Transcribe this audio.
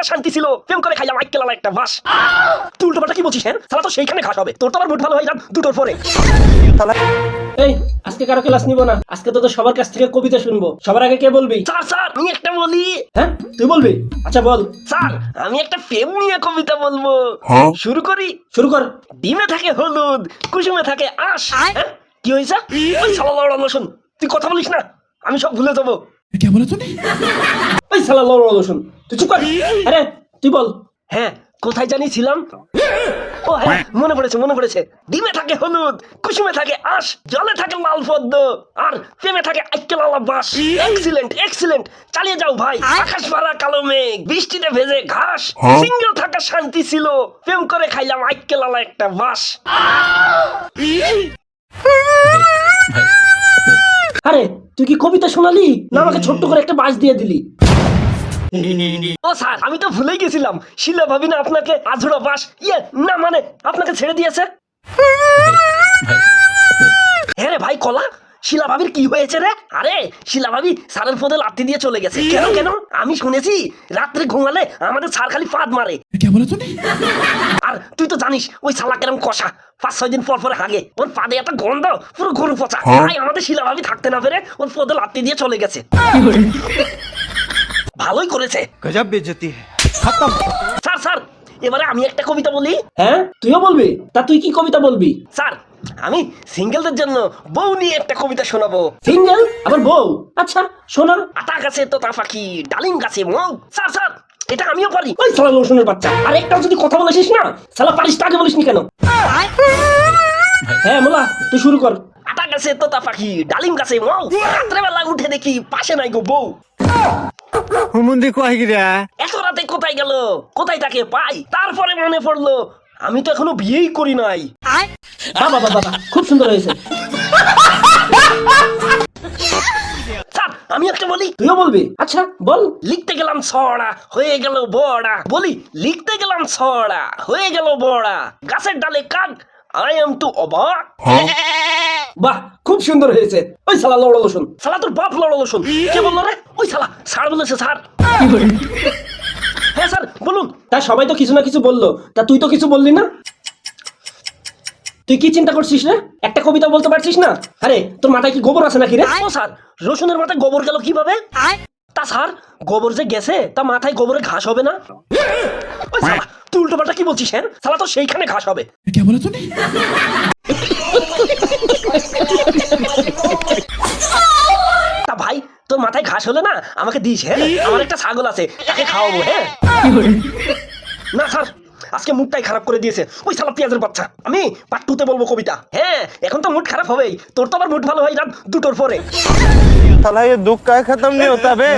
থাকা শান্তি ছিল, প্রেম করে খাইলাম আইকেলালা একটা বাস। তুই উল্টোপাল্টা কি বলছিস? হ্যাঁ সালা তো সেইখানে ঘাস হবে, তোর তো আবার মুড ভালো হয় রাত দুটোর পরে। এই আজকে কারো ক্লাস নিব না, আজকে তো সবার কাছ থেকে কবিতা শুনবো। সবার আগে কে বলবি? স্যার স্যার আমি একটা বলি। হ্যাঁ তুই বলবি? আচ্ছা বল। স্যার আমি একটা প্রেম নিয়ে কবিতা বলবো। শুরু করি? শুরু কর। ডিমে থাকে হলুদ, কুসুমে থাকে আঁশ। হ্যাঁ? কি হয়েছে? ওই শালা লড়ানো শোন, তুই কথা বলিস না, আমি সব ভুলে যাবো। ওই শালা লড় শোন, তুই চুপ কর। আরে তুই বল। হ্যাঁ কোথায় জানি ছিলাম? ও হ্যাঁ মনে পড়েছে। ডিমে থাকে হলুদ, কুসুমে থাকে আঁশ, জলে থাকে লাল পদ্ম, আর প্রেমে থাকে আইকেলালা বাস। এক্সিলেন্ট, চালিয়ে যাও ভাই। আকাশ ভরা কালো মেঘ, বৃষ্টিতে ভেজে ঘাস, সিঙ্গেল থাকা শান্তি ছিল, প্রেম করে খাইলাম আইকেলালা একটা বাস। আরে তুই কি কবিতা শোনালি না আমাকে ছোট্ট করে একটা বাস দিয়ে দিলি? ও স্যার আমি তো ভুলেই গেছিলাম, শিলা ভাবি না আপনাকে আধুরা বাস না মানে আপনাকে ছেড়ে দিয়েছে। হ্যাঁ রে ভাই কলা, শিলা ভাবির কি হয়েছে রে? আরে শিলা ভাবি স্যারের পদে লাথি দিয়ে চলে গেছে। কেন? আমি শুনেছি রাত্রে ঘুমালে আমাদের স্যার খালি ফাঁদ মারে। আর তুই তো জানিস ওই শালা কেরম কষা, 5-6 দিন পর হাগে, ওর পাদে একটা গন্ধ পুরো গরু পচা। তাই আমাদের শিলা ভাবি থাকতে না পেরে ওর পদে লাথি দিয়ে চলে গেছে। ভালোই করেছে। গজব বেইজ্জতি খতম। স্যার এবারে আমি একটা কবিতা বলি। হ্যাঁ তুইও বলবি? তা তুই কি কবিতা বলবি? স্যার আমি সিঙ্গেলদের জন্য বউ নিয়ে একটা কবিতা শোনাবো। সিঙ্গেল আবার বউ? আচ্ছা শোনা। আতা গাছে তোতা পাখি, ডালিম গাছে মৌ। স্যার এটা আমিও পারি। ওই শালা লোশনের বাচ্চা, আর একটাও যদি কথা বলেছিস না শালা পারিস, আগে বলিসনি কেন? হ্যাঁ মোলা তুই শুরু কর। আতা গাছে তোতা পাখি, ডালিম গাছে মৌ, রাত্রেবেলা উঠে দেখি পাশে নাই গো বউ। হুমুন্দি কয় গিরা এত রাতে কোথায় গেল, কোথায় তাকে পাই? তারপরে মনে পড়লো আমি তো এখনো বিয়েই করি নাই। বাবা খুব সুন্দর হয়েছে। স্যার আমি একটা বলি। তুইও বলবি? আচ্ছা বল। লিখতে গেলাম ছড়া হয়ে গেল বড়া। বলি লিখতে গেলাম ছড়া হয়ে গেল বড়া, গাছের ডালে কাক, আই এম টু অবাক। বাহ খুব সুন্দর হয়েছে। ওই শালা লড় লোশন। শালা তোর বাপ লড়ো শোন। কে বললো রে? ওই শালা স্যার বলেছে স্যার। হ্যাঁ স্যার বলুন। তা সবাই তো কিছু না কিছু বললো, তা তুই তো কিছু বললি না। তুই কি চিন্তা করছিস রে? একটা কবিতা বলতে পারছিস না? আরে তোর মাথায় কি গোবর আছে নাকি রে? ও স্যার রসুনের মাথায় গোবর গেল কিভাবে? তা স্যার গোবর যে গেছে তা মাথায় গোবরে ঘাস হবে না? ওই শালা তুই উল্টোপাল্টা কি বলছিস? হ্যাঁ শালা তো সেইখানে ঘাস হবে। তা ভাই তোর মাথায় ঘাস হলে না আমাকে দিস। হ্যাঁ আমার একটা ছাগল আছে, তাকে খাওয়াবো। হ্যাঁ না স্যার আজকে মুডটাই খারাপ করে দিয়েছে ওই শালা পেঁয়াজের বাচ্চা। আমি পার্ট 2 তে বলবো কবিতা। হ্যাঁ এখন তো মুড খারাপ হবেই, তোর তো আবার মুড ভালো হয় রাত 2টোর পরে। साला ये दुख का खत्म नहीं होता बे